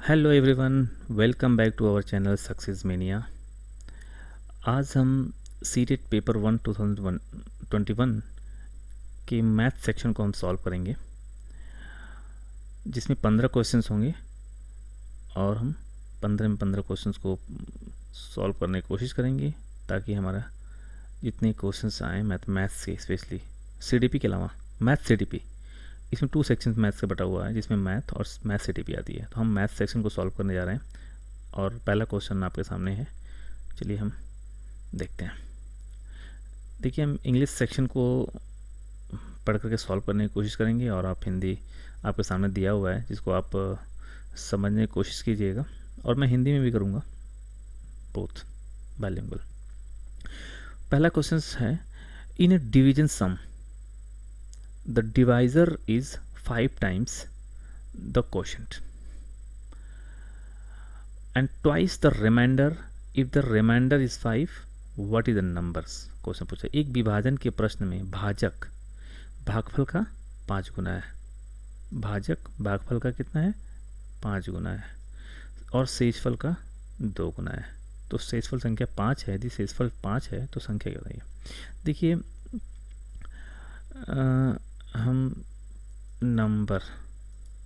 Hello everyone, welcome back to our channel success mania. आज हम CTET paper 1 2021 के math section को हम सॉल्व करेंगे, जिसमें 15 क्वेश्चंस होंगे और हम 15 में 15 क्वेश्चंस को सॉल्व करने की कोशिश करेंगे ताकि हमारा जितने क्वेश्चंस आए मैथ्स से, स्पेशली सीडीपी के अलावा मैथ सीडीपी, इसमें 2 सेक्शन मैथ्स से बटा हुआ है जिसमें मैथ और मैथ सीडीपी आती है। तो हम मैथ सेक्शन को सॉल्व करने जा रहे हैं और पहला क्वेश्चन आपके सामने है। चलिए हम देखते हैं। देखिए, हम इंग्लिश सेक्शन को पढ़ करके सॉल्व करने की कोशिश करेंगे और आप हिंदी आपके सामने दिया हुआ है जिसको आप समझने की कोशिश कीजिएगा, और मैं हिंदी में भी करूँगा, बोथ बाइलिंगुअल। पहला क्वेश्चन है, in a division sum the divisor is 5 times the quotient and twice the remainder. If the remainder is 5, what is the numbers? Question पूछा, एक विभाजन के प्रश्न में भाजक भागफल का 5 गुना है। भाजक भागफल का कितना है? 5 गुना है, और शेषफल का 2 गुना है। तो शेषफल संख्या 5 है। यदि शेषफल 5 है तो संख्या क्या बताइए। देखिए, हम नंबर,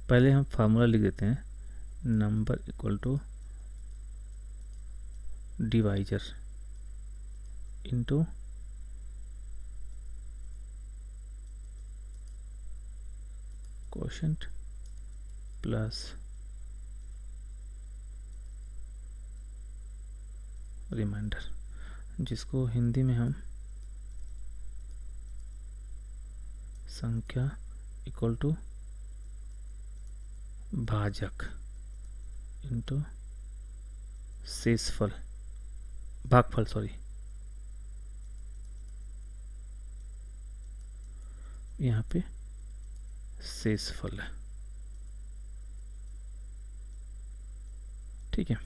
पहले हम फार्मूला लिख देते हैं, number equal to divisor into quotient plus remainder, जिसको हिंदी में हम संख्या इक्वल टू भाजक इंटू शेषफल, भागफल सॉरी, यहाँ पे शेषफल है। ठीक है,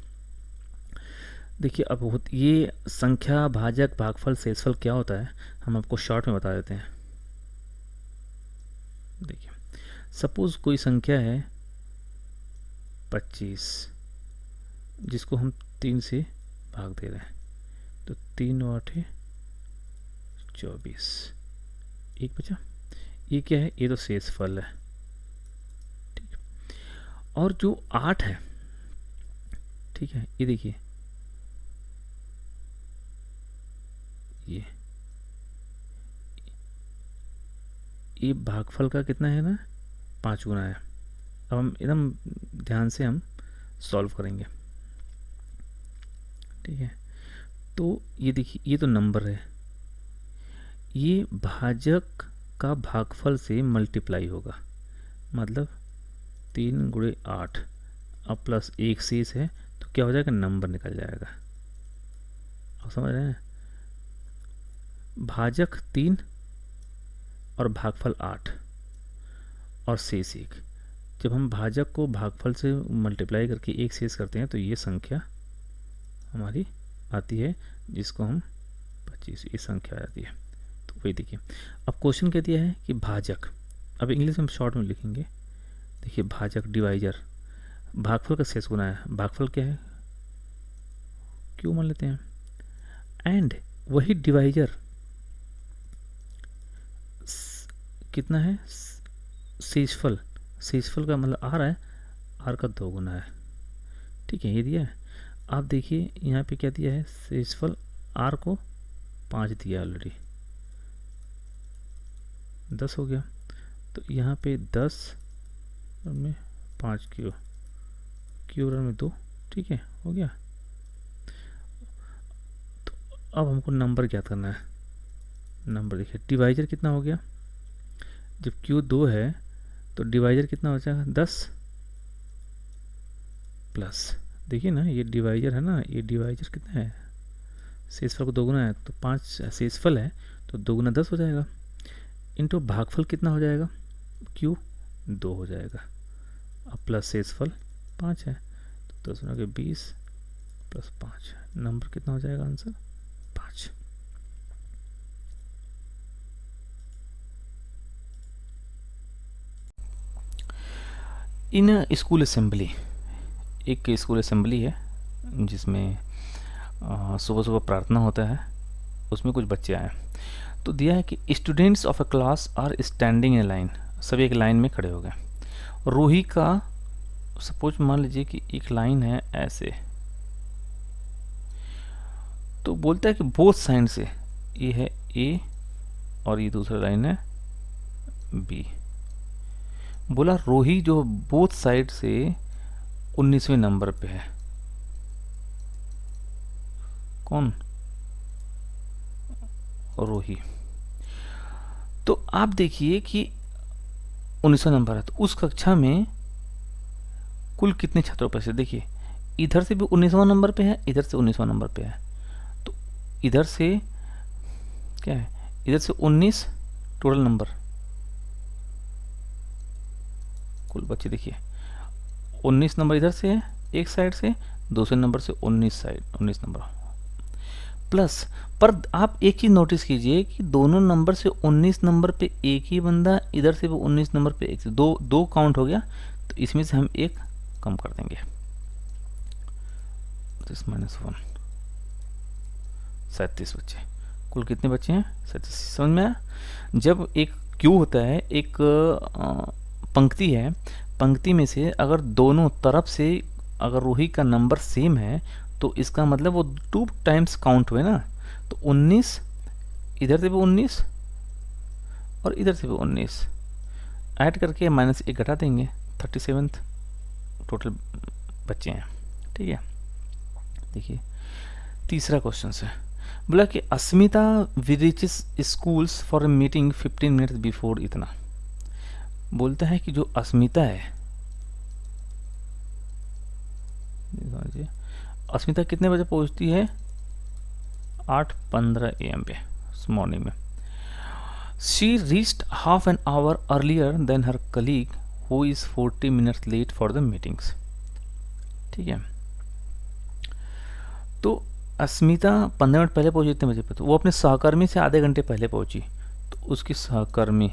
देखिए अब ये संख्या, भाजक, भागफल, शेषफल क्या होता है हम आपको शॉर्ट में बता देते हैं। देखिए, सपोज कोई संख्या है 25, जिसको हम 3 से भाग दे रहे हैं, तो 3 और 8 24, एक बचा। ये क्या है? ये तो शेषफल है। ठीक, और जो 8 है, ठीक है, ये देखिए, ये भागफल का कितना है ना, 5 गुना है। अब हम एकदम ध्यान से हम सॉल्व करेंगे। ठीक है, तो ये देखिए, ये तो नंबर है, ये भाजक का भागफल से मल्टीप्लाई होगा, मतलब 3 गुणे 8, अब प्लस 1 शेष है, तो क्या हो जाएगा? नंबर निकल जाएगा। आप समझ रहे हैं? भाजक 3 और भागफल 8 और शेष 1। जब हम भाजक को भागफल से मल्टीप्लाई करके 1 शेष करते हैं तो ये संख्या हमारी आती है, जिसको हम 25, ये संख्या आती है। तो वही देखिए, अब क्वेश्चन क्या दिया है कि भाजक, अब इंग्लिश में शॉर्ट में लिखेंगे। देखिए, भाजक डिवाइजर, भागफल का शेष गुना है, भागफल क्या है? क्यों मान लेते हैं, एंड वही डिवाइजर कितना है? शेषफल, शेषफल का मतलब आर है, आर का 2 गुना है। ठीक है, ये दिया है। आप देखिए यहाँ पे क्या दिया है, शेषफल आर को 5 दिया ऑलरेडी, 10 हो गया। तो यहाँ पे 10 में 5 क्यू, क्यू में 2, ठीक है, हो गया। तो अब हमको नंबर ज्ञात करना है। नंबर देखिए, डिवाइजर कितना हो गया, जब क्यू 2 है तो डिवाइजर कितना हो जाएगा? 10 प्लस, देखिए ना, ये डिवाइजर है ना, ये डिवाइजर कितना है? शेषफल को 2 गुना है, तो 5 शेषफल है तो 2 गुना 10 हो जाएगा, इनटू भागफल कितना हो जाएगा? क्यू 2 हो जाएगा, अब प्लस शेषफल 5 है, तो 10 गुना के 20 प्लस 5, नंबर कितना हो जाएगा? आंसर 5। इन स्कूल असेंबली, एक स्कूल असेंबली है जिसमें सुबह सुबह प्रार्थना होता है, उसमें कुछ बच्चे आए। तो दिया है कि students of a class are standing in line, सभी एक लाइन में खड़े हो गए। रूही का सपोज मान लीजिए कि एक लाइन है ऐसे, तो बोलता है कि बोथ साइड से, ये है ए और ये दूसरा लाइन है बी। बोला रूही जो बोथ साइड से 19वें नंबर पे है। कौन? रूही। तो आप देखिए कि 19वां नंबर है, तो उस कक्षा में कुल कितने छात्रों पर से, देखिए इधर से भी 19वां नंबर पे है, इधर से 19वां नंबर पे है, तो इधर से क्या है, इधर से 19 टोटल नंबर, कुल बच्चे देखिए 19 नंबर इधर से है एक साइड से, दूसरे नंबर से 19 नंबर प्लस। पर आप एक चीज नोटिस कीजिए कि दोनों नंबर से 19 नंबर पे एक ही बंदा, इधर से भी 19 नंबर पे एक, दो काउंट हो गया, तो इसमें से हम एक कम कर देंगे, -1, 37 बच्चे। कुल कितने बच्चे हैं? 37। समझ में आया? जब एक क्यू होता है, एक पंक्ति है, पंक्ति में से अगर दोनों तरफ से अगर रूही का नंबर सेम है तो इसका मतलब वो 2 टाइम्स काउंट हुए ना, तो 19 इधर से भी 19 और इधर से भी 19 ऐड करके -1 घटा देंगे, 37 टोटल बच्चे हैं। ठीक है, देखिए तीसरा क्वेश्चन है, बोला कि Asmita reaches schools for a meeting 15 minutes before इतना। बोलता है कि जो अस्मिता है, अस्मिता कितने बजे पहुंचती है? 8:15 AM पे मॉर्निंग में। She reached half an hour earlier than her colleague who is 40 minutes late for the meetings. ठीक है, तो अस्मिता 15 मिनट पहले पहुंची, इतने बजे पे, तो वो अपने सहकर्मी से आधे घंटे पहले पहुंची, तो उसकी सहकर्मी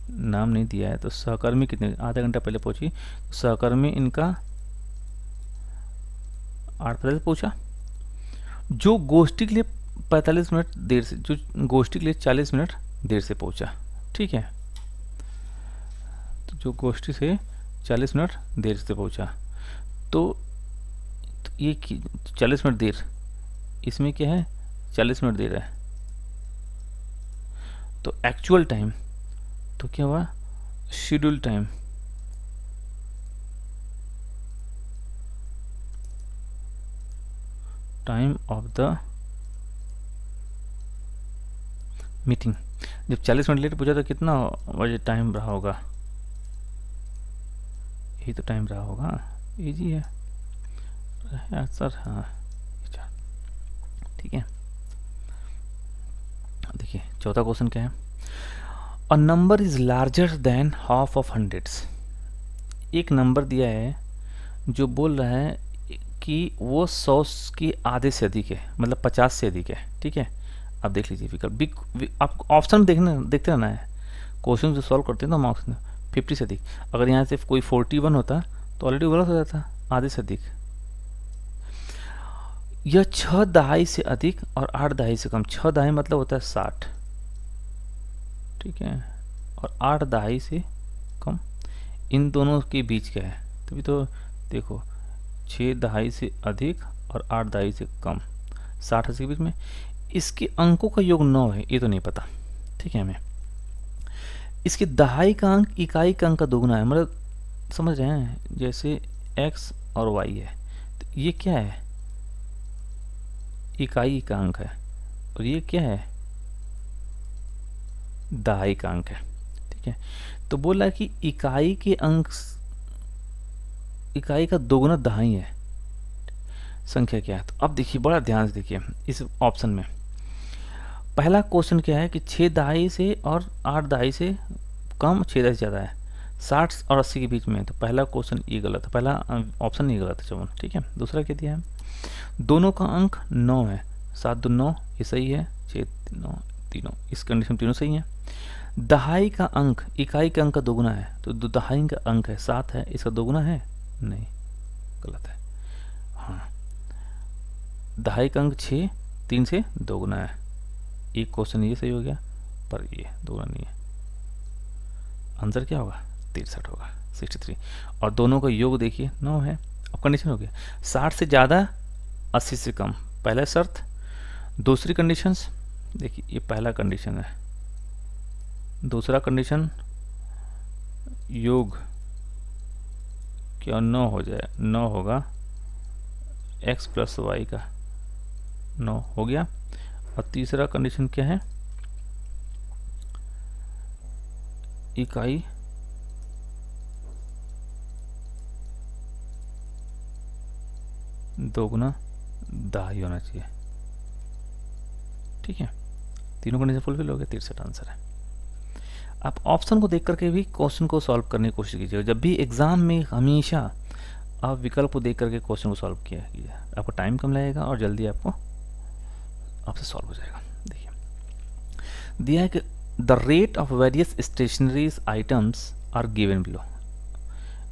नाम नहीं दिया है, तो सहकर्मी कितने आधा घंटा पहले पहुंची, तो सहकर्मी इनका 8 बजे पहुंचा। जो गोष्ठी के लिए 45 मिनट देर से, जो गोष्ठी के लिए 40 मिनट देर से पहुंचा। ठीक है, तो जो गोष्ठी से 40 मिनट देर से पहुंचा, तो ये 40 मिनट देर, इसमें क्या है 40 मिनट देर है, तो एक्चुअल टाइम तो क्या हुआ, schedule time, time of the meeting. जब 40 मिनट लेट पूछा तो कितना बजे टाइम रहा होगा, यही तो टाइम रहा होगा, इजी है सर। हाँ ठीक है, देखिए चौथा क्वेश्चन क्या है, a number is larger than half of hundreds. एक नंबर दिया है जो बोल रहा है कि वो 100 की आधे से अधिक है, मतलब 50 से अधिक है। ठीक है, अब देख लीजिए विकल्प, आप ऑप्शन देखते रहना है, क्वेश्चन जो सॉल्व करते हैं तो हम ऑप्शन 50 से अधिक, अगर यहाँ से कोई 41 होता तो ऑलरेडी गलत हो जाता, आधे से अधिक। यह 6 दहाई से अधिक और 8 दहाई से कम, 6 दहाई मतलब होता है 60, ठीक है, और 8 दहाई से कम, इन दोनों के बीच क्या है, तभी तो देखो 6 दहाई से अधिक और 8 दहाई से कम, 60 के बीच में, इसके अंकों का योग 9 है, ये तो नहीं पता। ठीक है, हमें इसके दहाई का अंक इकाई का अंक का दोगुना है, मतलब समझ रहे हैं, जैसे x और y है, तो ये क्या है, इकाई का अंक है, और ये क्या है, दहाई का अंक है। ठीक है, तो बोला कि इकाई के अंक, इकाई का दोगुना दहाई है, संख्या क्या है। तो अब देखिए बड़ा ध्यान से देखिए इस ऑप्शन में, पहला क्वेश्चन क्या है कि 6 दहाई से और 8 दहाई से कम, 6 दहाई से ज़्यादा है, 60 और 80 के बीच में, तो पहला क्वेश्चन ये गलत है, पहला ऑप्शन ये गलत है 54। ठीक है, दूसरा क्या दिया है, दोनों का अंक 9 है, 7 2 9, ये सही है, 6 9 तीनों, इस कंडीशन में तीनों सही हैं। दहाई का अंक इकाई के अंक का दोगुना है, तो दहाई का अंक है 7 है, इसका दोगुना है नहीं, गलत है। हाँ, 2.5 अंक 6 3 से दोगुना है। एक क्वेश्चन ये सही हो गया, पर ये दोगुना नहीं है। आंसर क्या होगा? 63 होगा, 63। और दोनों का योग देखिए 9 है। अब कंडीशन हो गया 60 से ज़्यादा 80 से कम, पहला शर्त। दूसरी कंडीशंस देखिए, ये पहला कंडीशन है। दूसरा कंडीशन, योग क्या 9 हो जाए, 9 होगा x प्लस वाई का 9 हो गया। और तीसरा कंडीशन क्या है? इकाई दोगुना 10 ही होना चाहिए। ठीक है, तीनों कंडीशन फुलफिल हो गए, 63 आंसर है। आप ऑप्शन को देख करके भी क्वेश्चन को सॉल्व करने की कोशिश कीजिए। जब भी एग्जाम में हमेशा आप विकल्प को देख करके क्वेश्चन को सॉल्व किया कीजिए, आपको टाइम कम लगेगा और जल्दी आपसे सॉल्व हो जाएगा। देखिए दिया है कि the rate of various stationery items are given below.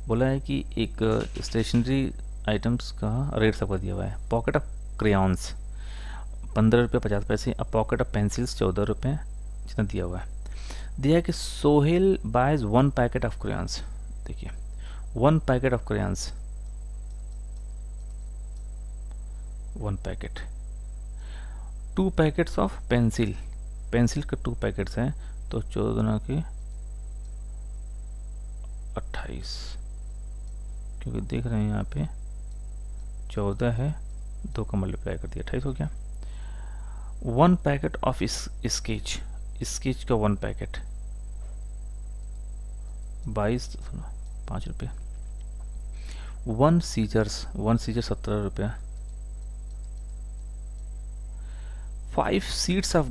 बोला है कि एक स्टेशनरी आइटम्स का रेट सबका दिया हुआ है। पॉकेट ऑफ क्रेयॉन्स 15 रुपये 50 पैसे, अब पॉकेट ऑफ पेंसिल्स 14 रुपये जितना दिया हुआ है। दिया है कि Sohail buys 1 packet of crayons. देखिए 1 packet of crayons, 1 packet. 2 packets of pencil, pencil के 2 पैकेट्स हैं, तो 14 के 28, क्योंकि देख रहे हैं यहाँ पे 14 है, 2 का मल्टीप्लाई कर दिया 28 हो गया। 1 पैकेट ऑफ स्केच, स्केच का 1 पैकेट 22 5 रुपये। 1 सीजर्स, 1 सीजर 17 रुपये। 5 शीट्स ऑफ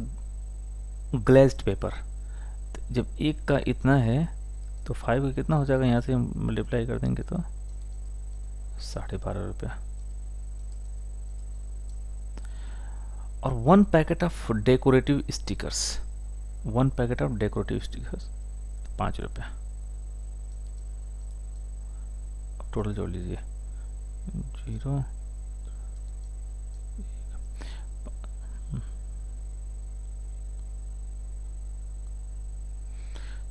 ग्लेज्ड पेपर, जब एक का इतना है तो 5 का कितना हो जाएगा, यहाँ से मल्टीप्लाई कर देंगे तो 12.5 रुपये। और 1 packet of decorative stickers, 1 packet of decorative stickers 5 रुपये। टोटल जोड़ लीजिए 0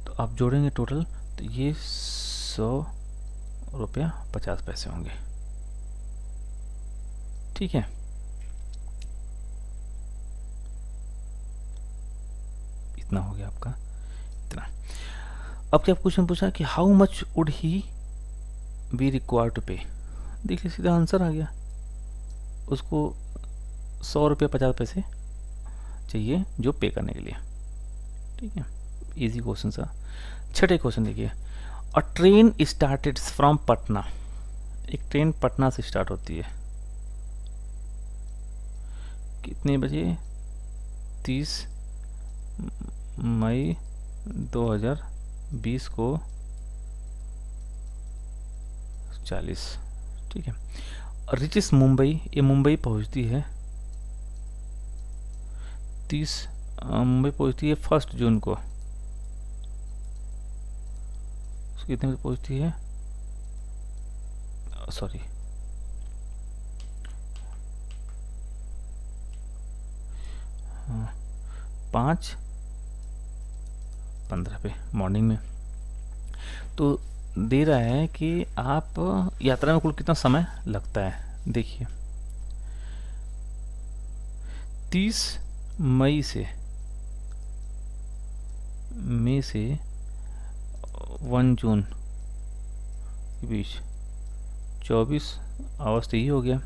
तो आप जोड़ेंगे टोटल तो ये 100 रुपया 50 पैसे होंगे। ठीक है, इतना हो गया आपका, इतना। अब क्या क्वेश्चन पूछा कि how much would he be require to pay. देखिए सीधा आंसर आ गया, उसको 100 रुपया 50 पैसे चाहिए जो पे करने के लिए। ठीक है, इजी क्वेश्चन सा। छठे क्वेश्चन देखिए, अ ट्रेन स्टार्टेड फ्रॉम पटना, एक ट्रेन पटना से स्टार्ट होती है कितने बजे? 30 मई 2020 को 40। ठीक है, रिचेस मुंबई, ये मुंबई पहुंचती है 30 मुंबई पहुंचती है 1 जून को। कितने बजे पहुंचती है? सॉरी, हाँ 5:15 पे मॉर्निंग में। तो दे रहा है कि आप यात्रा में कुल कितना समय लगता है। देखिए 30 मई से 1 जून के बीच 24 आवर्स तो यही हो गया,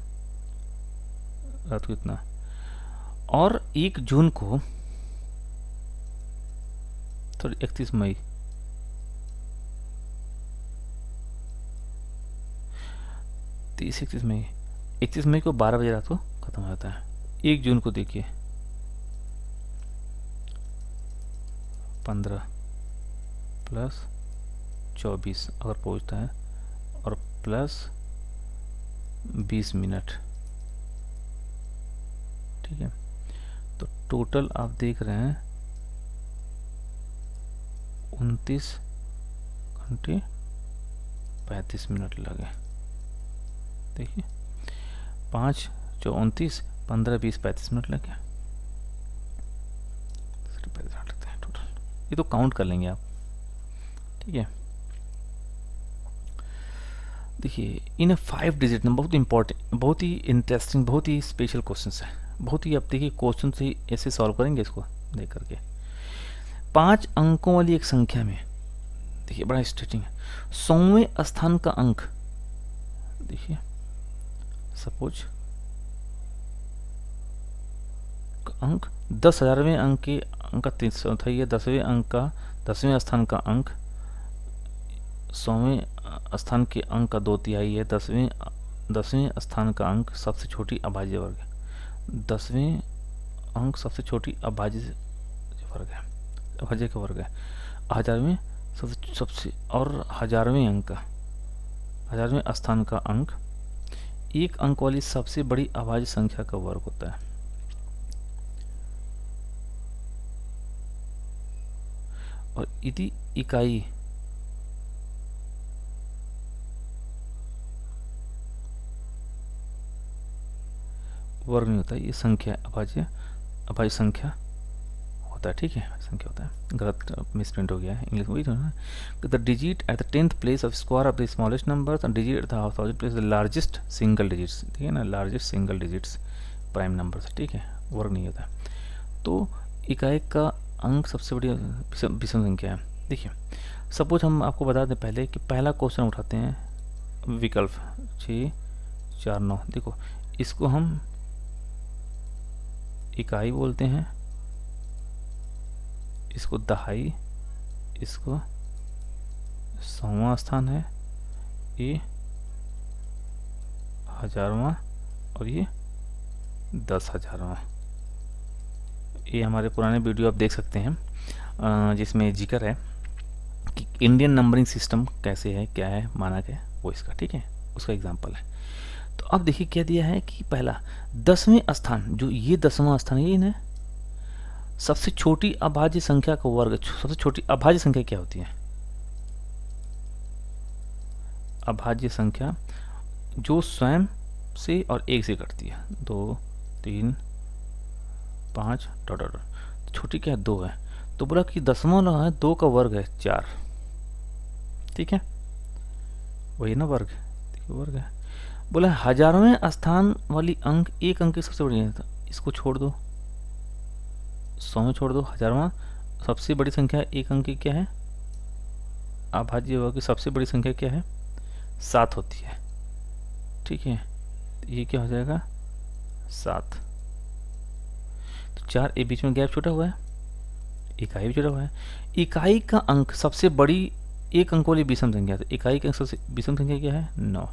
रात को इतना। और 1 जून को, सॉरी 31 मई, तीस 31 मई को 12 बजे रात को ख़त्म हो जाता है। 1 जून को देखिए 15 प्लस 24 अगर पहुंचता है, और प्लस 20 मिनट। ठीक है, तो टोटल आप देख रहे हैं 29 घंटे 35 मिनट लगे। देखिए 5 चौ 29, 15 20 35 मिनट लग गया। टोटल ये तो काउंट कर लेंगे आप, ठीक है। देखिए इन 5 डिजिट नंबर, बहुत इंपॉर्टेंट, बहुत ही इंटरेस्टिंग, बहुत ही स्पेशल क्वेश्चन है, बहुत ही। अब देखिए क्वेश्चन से ऐसे सॉल्व करेंगे इसको देख करके। 5 अंकों वाली एक संख्या में, देखिए बड़ा स्ट्रेचिंग है, 100वें स्थान का अंक, देखिए सपोज अंक 10,000वें अंक के अंक का 3 है, 10वें अंक का 10वें स्थान का अंक 100वें स्थान के अंक का 2/3 है, 10वें स्थान का अंक सबसे छोटी अभाज्य वर्ग है, 10वें अंक सबसे छोटी अभाज्य वर्ग है, अभाज्य का वर्ग है। 1000वें सबसे और 1000वें अंक का 1000वें स्थान का अंक एक अंक वाली सबसे बड़ी अभाज्य संख्या का वर्ग होता है। और यदि इकाई वर्ग नहीं होता है, ये संख्या अभाज्य संख्या होता है, ठीक है, संख्या होता है। गलत मिसप्रिंट हो गया है इंग्लिश, वही तो ना। The digit at the 10th place of square of the smallest number and digit at the 1000th place the largest single digits, ठीक है ना, largest single digits prime number, ठीक है, वर्ग नहीं होता। तो इकाई का अंक सबसे बड़ी विषम संख्या है। देखिए सपोज हम आपको बता दें पहले कि पहला क्वेश्चन उठाते हैं, विकल्प 6 4 9, देखो इसको हम इकाई बोलते हैं, इसको दहाई, इसको 100वां स्थान है, ये 1000वां और ये 10,000वां। ये हमारे पुराने वीडियो आप देख सकते हैं जिसमें जिक्र है कि इंडियन नंबरिंग सिस्टम कैसे है, क्या है, मानक है वो इसका, ठीक है, उसका एग्जांपल है। तो अब देखिए क्या दिया है कि पहला 10वें स्थान, जो ये 10वां स्थान है, ये सबसे छोटी अभाज्य संख्या का वर्ग। सबसे छोटी अभाज्य संख्या क्या होती है? अभाज्य संख्या जो स्वयं से और 1 से कटती है, 2 3 5 डॉट डॉट। छोटी क्या है? 2 है। तो बोला कि 10वां है 2 का वर्ग है 4, ठीक है, वही ना वर्ग, वर्ग है। बोला 1000वें स्थान वाली अंक एक अंक की सबसे बड़ी है, तो इसको छोड़ दो, 100 में छोड़ दो। 1000वां सबसे बड़ी संख्या एक अंक की क्या है? अभाज्य वर्ग की सबसे बड़ी संख्या क्या है? 7 होती है, ठीक है, तो ये क्या हो जाएगा? 7। तो 4, ए बीच में गैप छोटा हुआ है, इकाई भी छोटा हुआ है। इकाई का अंक सबसे बड़ी एक अंक वाली विषम संख्या, तो इकाई का सबसे विषम संख्या क्या है? 9,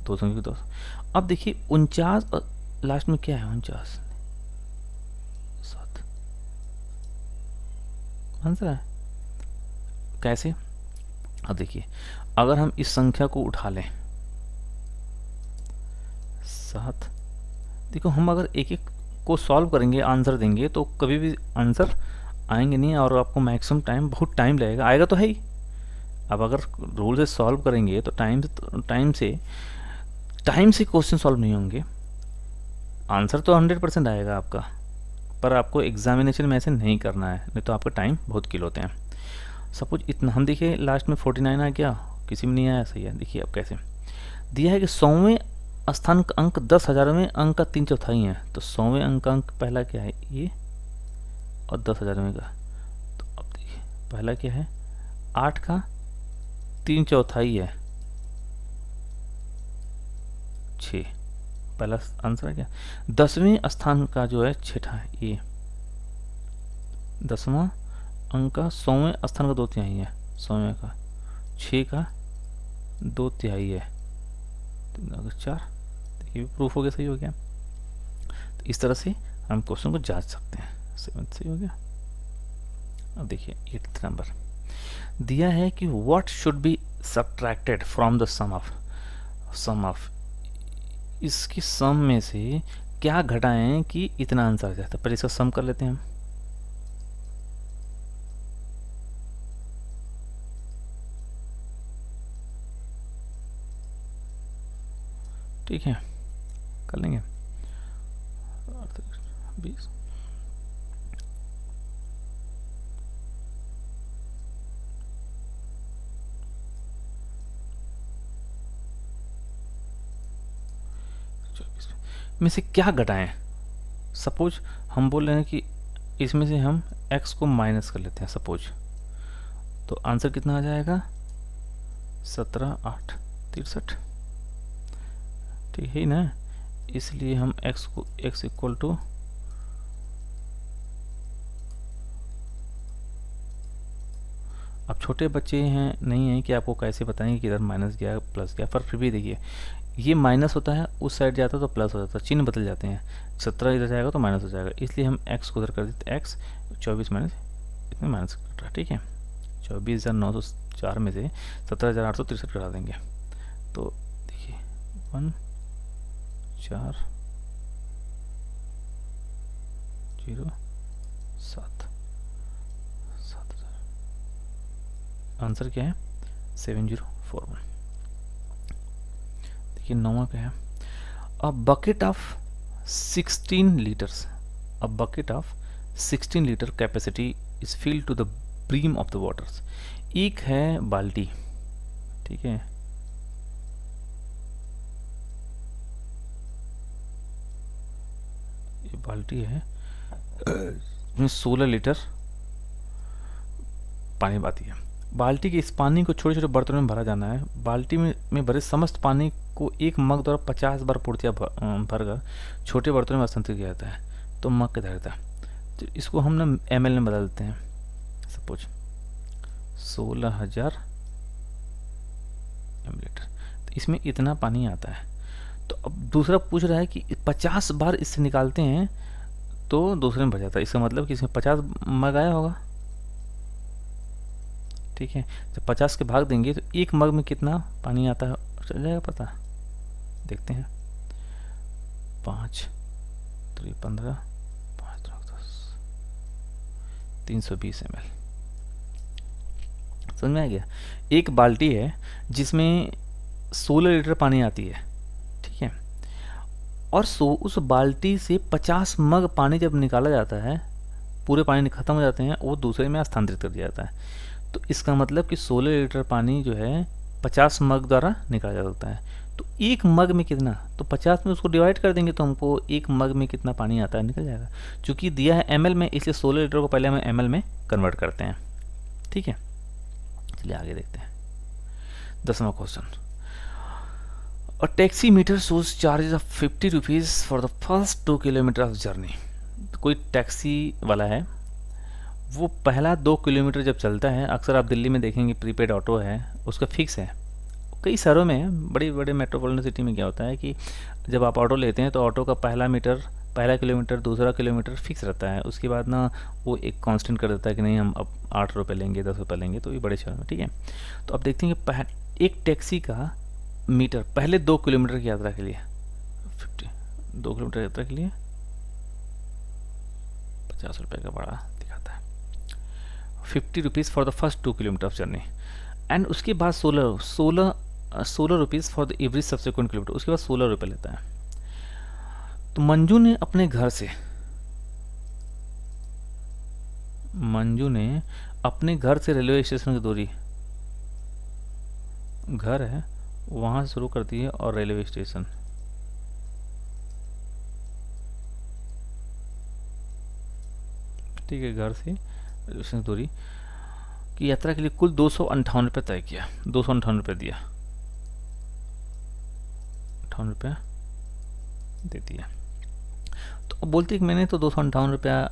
2 संख्या 2। अब देखिए 49 और लास्ट में क्या है? 49, 7 आंसर है। कैसे? अब देखिए अगर हम इस संख्या को उठा लें 7, देखो हम अगर एक एक को सॉल्व करेंगे, आंसर देंगे, तो कभी भी आंसर आएंगे नहीं, और आपको मैक्सिमम टाइम, बहुत टाइम लगेगा, आएगा तो है ही। अब अगर रूल से सॉल्व करेंगे तो टाइम से क्वेश्चन सॉल्व नहीं होंगे। आंसर तो 100% आएगा आपका, पर आपको एग्जामिनेशन में ऐसे नहीं करना है, नहीं तो आपका टाइम बहुत किल होते हैं। सपोज इतना हम देखिए लास्ट में 49 आ गया, किसी में नहीं आया, सही है। देखिए अब कैसे दिया है कि 100वें स्थान का अंक 10,000वें अंक का 3/4 है, तो 100वें अंक का अंक पहला क्या है? ये, और 10,000वें का, तो अब देखिए पहला क्या है? 8 का 3/4 है 6, पहला आंसर है क्या? 10वें स्थान का जो है 6ठा है, ये 10वां अंक का 100वें स्थान का 2/3 है, 100वें का 6 का 2/3 है, 4। देखिए प्रूफ हो गया, सही हो गया। तो इस तरह से हम क्वेश्चन को जांच सकते हैं। 7 सही हो गया। अब देखिए 8th नंबर दिया है कि what should be subtracted from the sum of, इसकी सम में से क्या घटाएं कि इतना आंसर आ जाता है। पहले इसका सम कर लेते हैं हम। ठीक है, कर लेंगे 20। में से क्या घटाएं? सपोज हम बोल रहे हैं कि इसमें से हम x को माइनस कर लेते हैं सपोज, तो आंसर कितना आ जाएगा? 17 8 63, ठीक है ना। इसलिए हम x को x इक्वल टू अब छोटे बच्चे हैं नहीं हैं कि आपको कैसे बताएंगे कि इधर माइनस गया प्लस गया, पर फिर भी देखिए ये माइनस होता है, उस साइड जाता है तो प्लस हो जाता है, चिन्ह बदल जाते हैं। 17 इधर जाएगा तो माइनस हो जाएगा, इसलिए हम x को उधर कर देते, x 24 माइनस इतने माइनस कट रहा है, ठीक है। 24,904 में से 17,863 करा देंगे, तो देखिए 1 4 0 7 आंसर क्या है? 7041। देखिए 9वां क्या है? A bucket of 16 litres, a bucket of 16 litre capacity is filled to the brim of the waters. एक है बाल्टी, ठीक है, ये बाल्टी है, इसमें 16 लीटर पानी आती है। बाल्टी के इस पानी को छोटे छोटे बर्तनों में भरा जाना है। बाल्टी में भरे समस्त पानी को एक मग द्वारा 50 बार पूर्तियाँ भरकर छोटे बर्तनों में स्थानांतरित किया जाता है, तो मग कितना रहता है? तो इसको हम ना ml में बदल देते हैं, सपोज 16,000 ml, तो इसमें इतना पानी आता है। तो अब दूसरा पूछ रहा है कि 50 बार इससे निकालते हैं तो दूसरे में भर जाता है, इसका मतलब कि इसमें 50 मग आया होगा, ठीक है। जब 50 के भाग देंगे तो एक मग में कितना पानी आता है चल जाएगा पता, देखते हैं। 5 3 15 5 10 320 ml, समझ में आ गया? एक बाल्टी है जिसमें 16 लीटर पानी आती है, ठीक है, और उस बाल्टी से 50 मग पानी जब निकाला जाता है, पूरे पानी खत्म हो जाते हैं, वो दूसरे में स्थानांतरित कर दिया जाता है। तो इसका मतलब कि 16 लीटर पानी जो है 50 मग द्वारा निकाला जा सकता है। तो एक मग में कितना, तो 50 में उसको डिवाइड कर देंगे तो हमको एक मग में कितना पानी आता है निकल जाएगा। चूंकि दिया है ml में, इसलिए 16 लीटर को पहले हम ml में कन्वर्ट करते हैं, ठीक है। चलिए आगे देखते हैं 10वां question. A taxi meter shows charges of 50 rupees for the first 2 kilometre of journey. कोई टैक्सी वाला है, वो पहला 2 किलोमीटर जब चलता है, अक्सर आप दिल्ली में देखेंगे प्रीपेड ऑटो है, उसका फिक्स है। कई शहरों में, बड़ी बड़े मेट्रोपॉलिटन सिटी में क्या होता है कि जब आप ऑटो लेते हैं तो ऑटो का पहला किलोमीटर दूसरा किलोमीटर फिक्स रहता है, उसके बाद ना वो एक कांस्टेंट कर देता है कि नहीं हम अब 8 रुपये लेंगे 10 रुपये लेंगे, तो ये बड़े शहर में, ठीक है। तो अब देखते हैं कि एक टैक्सी का मीटर पहले 2 किलोमीटर की यात्रा के लिए 2 किलोमीटर यात्रा के लिए 50 रुपये का भाड़ा दिखाता है। 50 rupees for the first 2 kilometre of journey, and उसके बाद 16 rupees for the every subsequent kilometre, उसके बाद 16 रुपये लेता है। तो मंजू ने अपने घर से रेलवे स्टेशन की दूरी, घर है वहाँ से शुरू करती है और रेलवे स्टेशन, ठीक है, घर से रेलवे स्टेशन की दूरी की यात्रा के लिए कुल 258 रुपये तय किया, 258 रुपये दिया, 58 रुपया दे दिया। तो अब बोलते कि मैंने तो 258 रुपया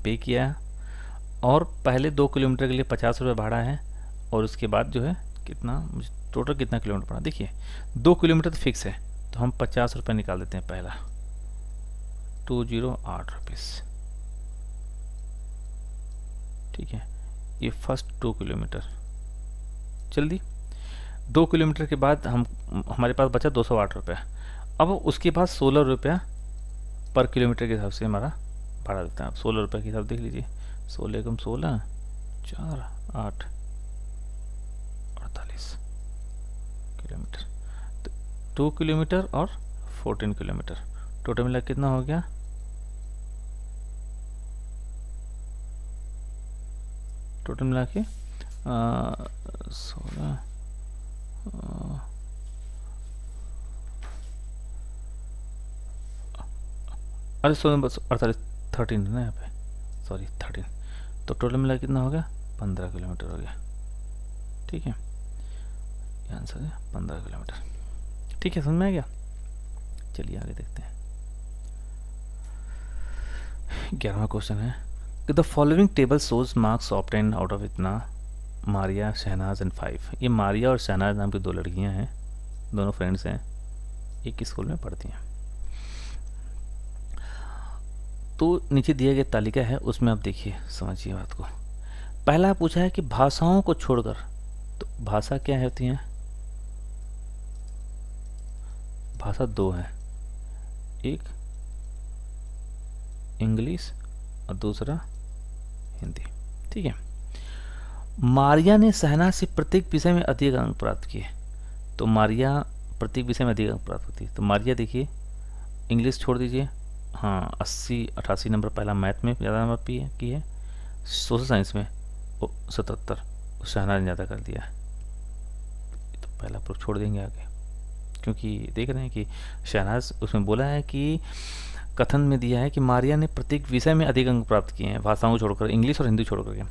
पे किया और पहले 2 किलोमीटर के लिए 50 रुपये भाड़ा है, और उसके बाद जो है कितना मुझे टोटल कितना किलोमीटर पड़ा, देखिए 2 किलोमीटर तो फिक्स है, तो हम 50 रुपये निकाल देते हैं पहला, 208 रुपीज़, ठीक है। ये फर्स्ट 2 किलोमीटर चल दी। 2 किलोमीटर के बाद हमारे पास बचा 208 रुपये। अब उसके बाद 16 रुपया पर किलोमीटर के हिसाब से हमारा भाड़ा देता है। 16 रुपये के हिसाब देख लीजिए, 16 कम 16 4 8 48 किलोमीटर, तो 2 किलोमीटर और 14 किलोमीटर, टोटल मिला कितना हो गया? टोटल मिला के 16, अरे 16 बस 48, 13 है ना यहाँ पे, सॉरी 13, तो टोटल मिला कितना हो गया? 15 किलोमीटर हो गया। ठीक है, ये आंसर है 15 किलोमीटर। ठीक है, समझ में आ गया। चलिए आगे देखते हैं। 11वां क्वेश्चन है कि the following table shows marks obtain out of इतना मारिया, शहनाज एंड 5। ये मारिया और शहनाज नाम की दो लड़कियां हैं, दोनों फ्रेंड्स हैं, एक स्कूल में पढ़ती हैं। तो नीचे दिया गया तालिका है, उसमें आप देखिए, समझिए बात को। पहला पूछा है कि भाषाओं को छोड़कर, तो भाषा क्या होती हैं? भाषा दो है, एक इंग्लिश और दूसरा हिंदी। ठीक है। मारिया ने शहनाज से प्रत्येक विषय में अधिक अंक प्राप्त किए, तो मारिया प्रत्येक विषय में अधिक अंक प्राप्त होती है। तो मारिया देखिए, इंग्लिश छोड़ दीजिए, हाँ 80-88 नंबर पहला मैथ में ज़्यादा नंबर की है, सोशल साइंस में 77, शहनाज ने ज़्यादा कर दिया। तो पहला प्रूफ छोड़ देंगे आगे, क्योंकि देख रहे हैं कि शहनाज उसमें बोला है कि कथन में दिया है कि मारिया ने प्रत्येक विषय में अधिक अंक प्राप्त किए हैं, भाषाओं को छोड़कर, इंग्लिश और हिंदी छोड़कर के,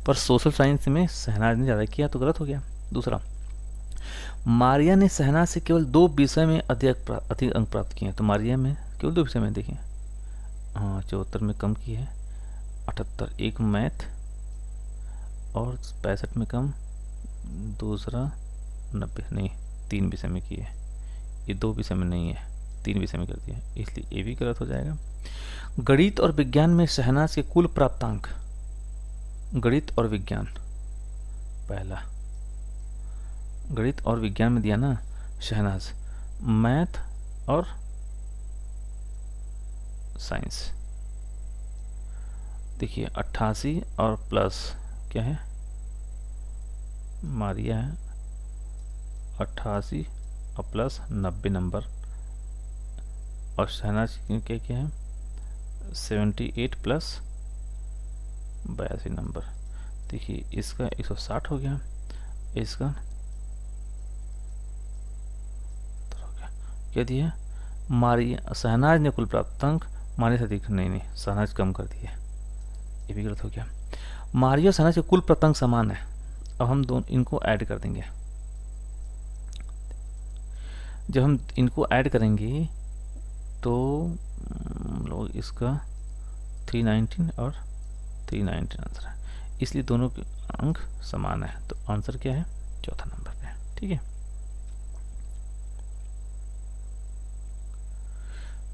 पर सोशल साइंस में शहनाज ने ज़्यादा किया, तो गलत हो गया। दूसरा, मारिया ने शहनाज से केवल 2 विषय में अधिक अंक प्राप्त किए हैं, तो मारिया में केवल 2 विषय में, देखिए हाँ 74 में कम की है, 78, एक मैथ और 65 में कम, दूसरा 90 नहीं, 3 विषय में की है, ये 2 विषय में नहीं है, 3 विषय में कर दिया, इसलिए ये भी गलत हो जाएगा। गणित और विज्ञान में शहनाज के कुल प्राप्तांक, गणित और विज्ञान, पहला गणित और विज्ञान में दिया ना शहनाज, मैथ और साइंस, देखिए 88 और प्लस क्या है, मारिया है 88 और प्लस 90 नंबर, और शहनाज क्या क्या है 78 प्लस 82 नंबर। देखिए इसका 160 हो गया, इसका हो गया। क्या दिया? मारिया, शहनाज ने कुल प्राप्तांक मारिया से अधिक, नहीं शहनाज कम कर दिया, ये भी गलत हो गया। मारिया और शहनाज के कुल प्राप्तांक समान है, अब हम दोनों इनको ऐड कर देंगे। जब हम इनको ऐड करेंगे तो लोग इसका 319 और 319 आंसर है, इसलिए दोनों के अंक समान है, तो आंसर क्या है? चौथा नंबर पे है। ठीक है,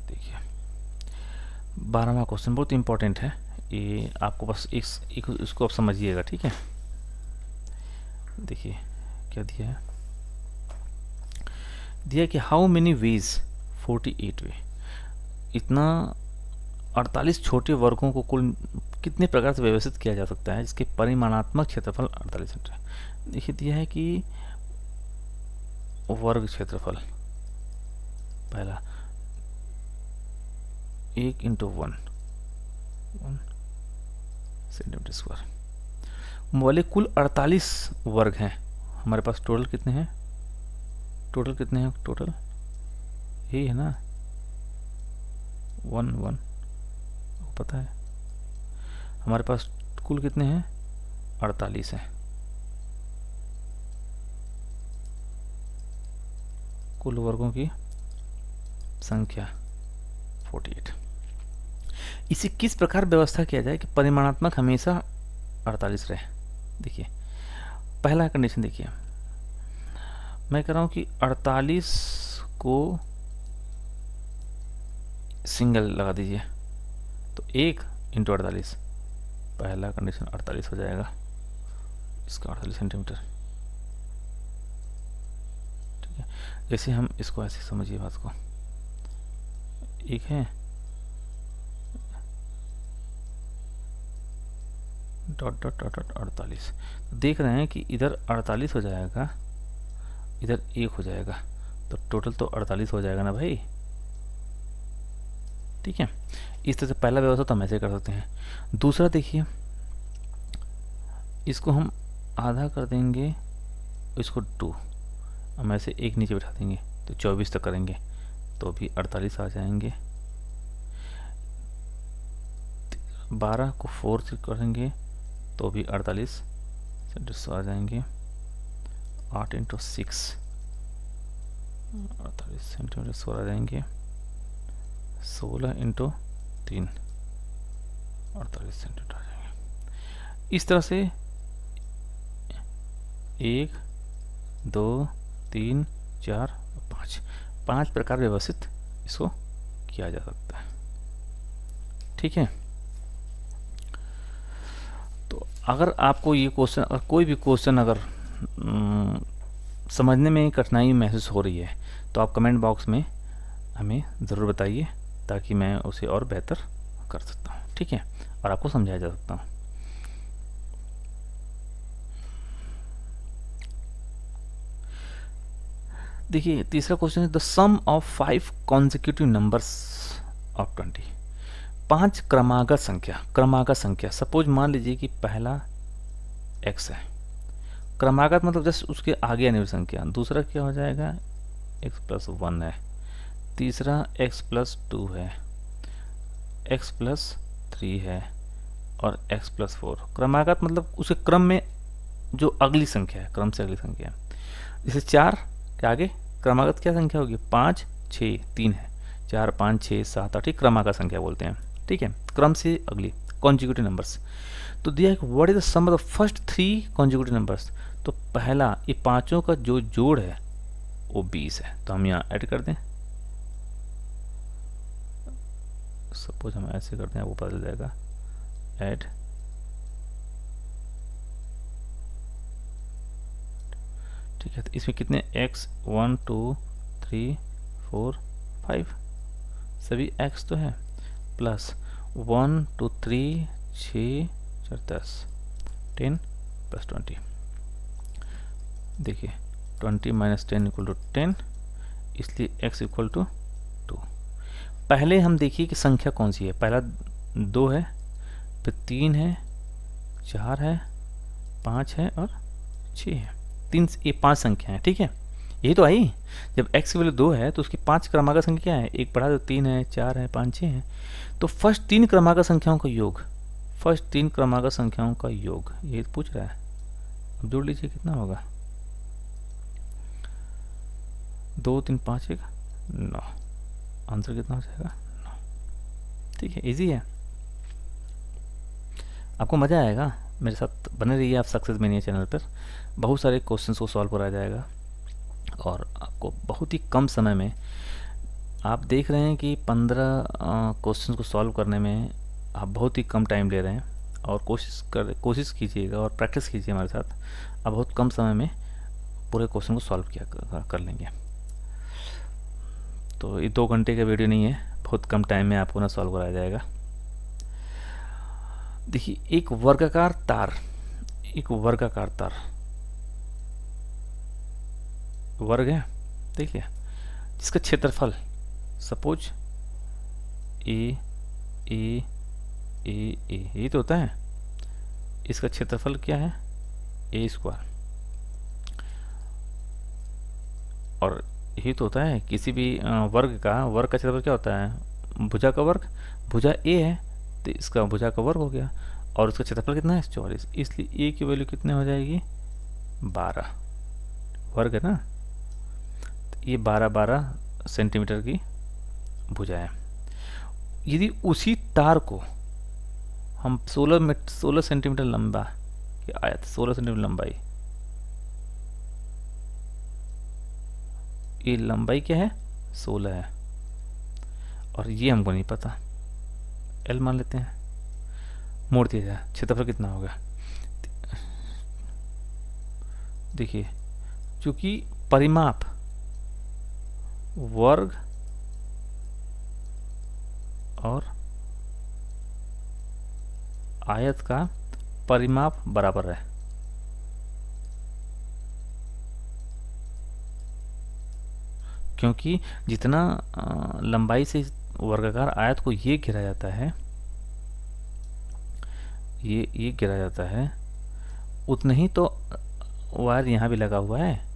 देखिए 12वां क्वेश्चन बहुत इंपॉर्टेंट है, ये आपको बस इसको आप समझिएगा। ठीक है, देखिए क्या दिया है, दिया कि हाउ मेनी वेज 48 वे, इतना 48 छोटे वर्गों को कुल कितने प्रकार से व्यवस्थित किया जा सकता है, जिसके परिमाणात्मक क्षेत्रफल 48 मीटर है। देखिए दिया है कि वर्ग क्षेत्रफल, पहला 1 × 1 सेंटीमीटर स्क्वायर, वाले कुल 48 वर्ग हैं हमारे पास। टोटल कितने हैं? टोटल यही है ना, 1 पता है हमारे पास कुल कितने हैं? 48 हैं। कुल वर्गों की संख्या 48। इसे किस प्रकार व्यवस्था किया जाए कि परिमाणात्मक हमेशा 48 रहे? देखिए पहला कंडीशन देखिए, मैं कह रहा हूं कि 48 को सिंगल लगा दीजिए, तो 1 × 48, पहला कंडीशन 48 हो जाएगा, इसका 48 सेंटीमीटर। ठीक है, जैसे हम इसको ऐसे समझिए बात को, एक है डॉट 48, तो देख रहे हैं कि इधर 48 हो जाएगा, इधर 1 हो जाएगा, तो टोटल तो 48 हो जाएगा ना भाई। ठीक है, इस तरह से पहला व्यवस्था तो हम ऐसे कर सकते हैं। दूसरा देखिए, इसको हम आधा कर देंगे, इसको 2, हम ऐसे एक नीचे बैठा देंगे तो 24 तक करेंगे तो भी 48 आ जाएंगे। 12 को 4 से करेंगे तो भी 48 आ जाएंगे। 8 इंटू 6 48 सेंटीमीटर स्क्वायर आ जाएंगे। 16 इंटू 3 48 सेंटीमीटर आ जाएंगे। इस तरह से 1 2 3 4 5 प्रकार व्यवस्थित इसको किया जा सकता है। ठीक है, तो अगर आपको ये क्वेश्चन, अगर कोई भी क्वेश्चन अगर समझने में कठिनाई महसूस हो रही है तो आप कमेंट बॉक्स में हमें ज़रूर बताइए, ताकि मैं उसे और बेहतर कर सकता हूँ। ठीक है, और आपको समझाया जा सकता हूँ। देखिए तीसरा क्वेश्चन है the sum of 5 consecutive numbers of 20। 5 क्रमागत संख्या सपोज मान लीजिए कि पहला x है। क्रमागत मतलब जस्ट उसके आगे आने वाली संख्या। दूसरा क्या हो जाएगा, x प्लस 1 है। तीसरा x प्लस 2 है, x प्लस 3 है और x प्लस 4। क्रमागत मतलब उसके क्रम में जो अगली संख्या है, क्रम से अगली संख्या। जैसे 4 के आगे क्रमागत क्या संख्या होगी, 5 6 3 है, 4 5 6 7 8 क्रमागत संख्या बोलते हैं। ठीक है, क्रम से अगली कॉन्जिक्यूटिव नंबर्स। तो दिया है कि what is the sum of the first 3 consecutive numbers. तो पहला ये पांचों का जो जोड़ है वो 20 है, तो हम यहाँ ऐड कर दें। सपोज हम ऐसे करते हैं, वो बदल जाएगा, ऐड। ठीक है, तो इसमें कितने x 1 2 3 4 5 सभी x तो है, प्लस 1 2 3 6 4 10 10 प्लस 20। देखिए 20 माइनस 10 इक्वल टू 10, इसलिए x इक्वल टू 2। पहले हम देखिए कि संख्या कौन सी है। पहला 2 है, फिर 3 है, 4 है, 5 है और 6 है। ये 5 संख्या है। ठीक है, यही तो आई। जब x की वैल्यू 2 है तो उसकी 5 क्रमागत संख्या क्या है, एक पढ़ा तो 3 है, 4 है, 5 6 है। तो फर्स्ट 3 क्रमागत संख्याओं का योग, फर्स्ट 3 क्रमागत संख्याओं का योग ये पूछ रहा है। अब जोड़ लीजिए कितना होगा, 2 3 5 1 9। आंसर कितना हो जाएगा, 9। ठीक है, इजी है, आपको मज़ा आएगा। मेरे साथ बने रहिए आप सक्सेस मेनिया चैनल पर। बहुत सारे क्वेश्चंस को सॉल्व कराया जाएगा और आपको बहुत ही कम समय में, आप देख रहे हैं कि 15 क्वेश्चंस को सॉल्व करने में आप बहुत ही कम टाइम ले रहे हैं। और कोशिश कीजिएगा और प्रैक्टिस कीजिए हमारे साथ, आप बहुत कम समय में पूरे क्वेश्चन को सॉल्व कर लेंगे। तो ये 2 घंटे का वीडियो नहीं है, बहुत कम टाइम में आपको ना सॉल्व कराया जाएगा। देखिए एक वर्गाकार तार, वर्ग है, देखिए, जिसका क्षेत्रफल सपोज ए ए ए ए ये तो होता है, इसका क्षेत्रफल क्या है, ए स्क्वायर। और यही तो होता है किसी भी वर्ग का क्षेत्रफल क्या होता है, भुजा का वर्ग। भुजा ए है तो इसका भुजा का वर्ग हो गया, और उसका क्षेत्रफल कितना है, 44। इसलिए ए की वैल्यू कितने हो जाएगी, 12। वर्ग है ना, तो ये 12 सेंटीमीटर की भुजा है। यदि उसी तार को हम 16 सेंटीमीटर लंबा की आयत, 16 सेंटीमीटर लंबाई, ये लंबाई क्या है, 16 है, और ये हमको नहीं पता, एल मान लेते हैं, मोड़ दिया जाए, क्षेत्रफल कितना होगा। देखिए चूंकि परिमाप वर्ग और आयत का परिमाप बराबर है, क्योंकि जितना लंबाई से वर्गाकार आयत को ये घेरा जाता है, ये घेरा जाता है, उतना ही तो वायर यहाँ भी लगा हुआ है।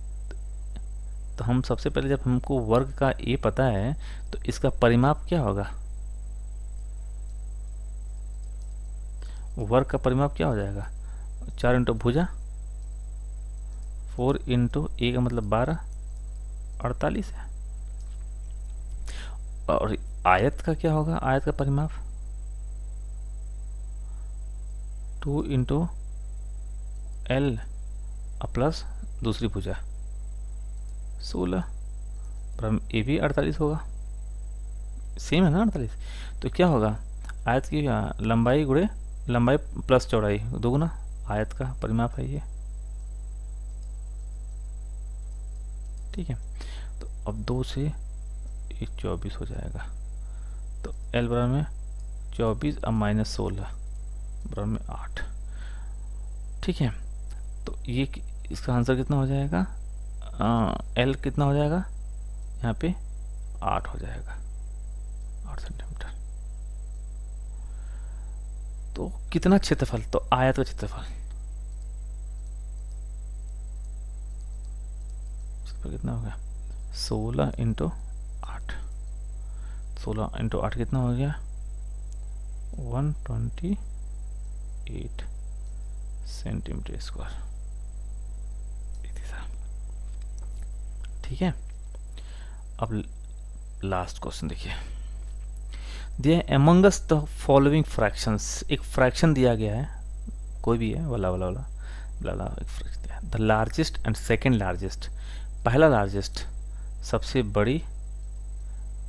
तो हम सबसे पहले, जब हमको वर्ग का ए पता है, तो इसका परिमाप क्या होगा? वर्ग का परिमाप क्या हो जाएगा? 4 इंटू भुजा, 4 इंटू ए का मतलब 12, 48 है। और आयत का क्या होगा? आयत का परिमाप 2 इंटू एल प्लस दूसरी भुजा 16, पर ए भी 48 होगा, सेम है ना 48। तो क्या होगा? आयत की लंबाई गुणे लंबाई प्लस चौड़ाई दोगुना आयत का परिमाप है ये। ठीक है, तो अब 2 से ये 24 हो जाएगा। तो एल बराबर में 24 अब माइनस 16 बराबर में 8। ठीक है, तो ये इसका आंसर कितना हो जाएगा? एल कितना हो जाएगा यहाँ पे? 8 हो जाएगा, 8 सेंटीमीटर। तो कितना क्षेत्रफल? तो आयत का क्षेत्रफल कितना हो गया? 16 इंटू 8, 16 इंटू 8 कितना हो गया? 128 सेंटीमीटर स्क्वायर। ठीक है, अब लास्ट क्वेश्चन देखिए। दिया है अमंगस द फॉलोइंग फ्रैक्शंस, एक फ्रैक्शन दिया गया है, कोई भी है, वाला वाला वाला वाला एक फ्रैक्शन दिया है। The largest and second largest, पहला लार्जेस्ट सबसे बड़ी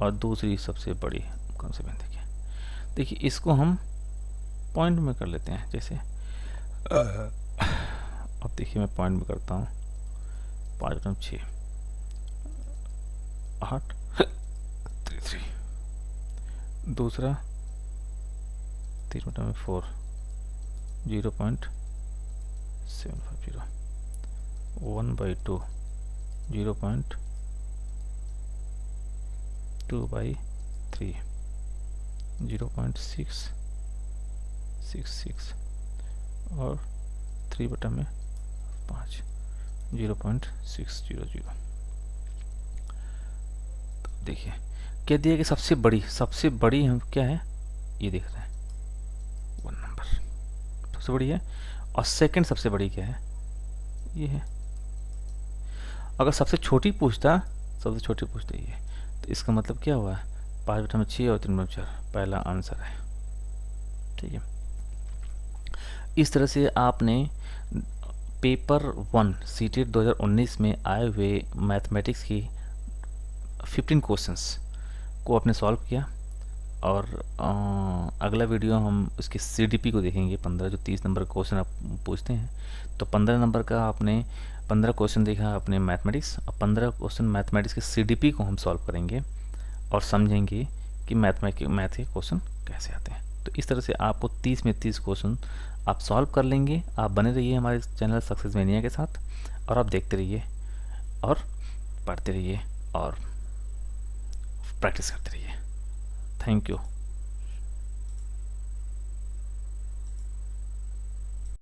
और दूसरी सबसे बड़ी कौन से बन? देखिए इसको हम पॉइंट में कर लेते हैं। जैसे अब देखिए मैं पॉइंट में करता हूँ, 5/6 8 3 दूसरा 3/4 0.750 1/2 0.2/3 0.666 और 3/5 0.600। तो देखिए क्या दिया कि सबसे बड़ी हम क्या है, ये देख रहे हैं 1 नंबर सबसे बड़ी है, और सेकंड सबसे बड़ी क्या है, ये है। अगर सबसे छोटी पूछता ये, तो इसका मतलब क्या हुआ? 5/6 और 3/4 पहला आंसर है। ठीक है, इस तरह से आपने पेपर 1 सीटेट 2019 में आए हुए मैथमेटिक्स की 15 क्वेश्चंस को आपने सॉल्व किया। और अगला वीडियो हम उसके CDP को देखेंगे, 15 जो 30 नंबर क्वेश्चन आप पूछते हैं। तो 15 नंबर का आपने 15 क्वेश्चन देखा अपने मैथमेटिक्स, और 15 क्वेश्चन मैथमेटिक्स के CDP को हम सॉल्व करेंगे और समझेंगे कि मैथ के क्वेश्चन कैसे आते हैं। तो इस तरह से आपको 30 में 30 क्वेश्चन आप सॉल्व कर लेंगे। आप बने रहिए हमारे चैनल सक्सेस मेनिया के साथ, और आप देखते रहिए और पढ़ते रहिए और प्रैक्टिस करते रहिए। Thank you.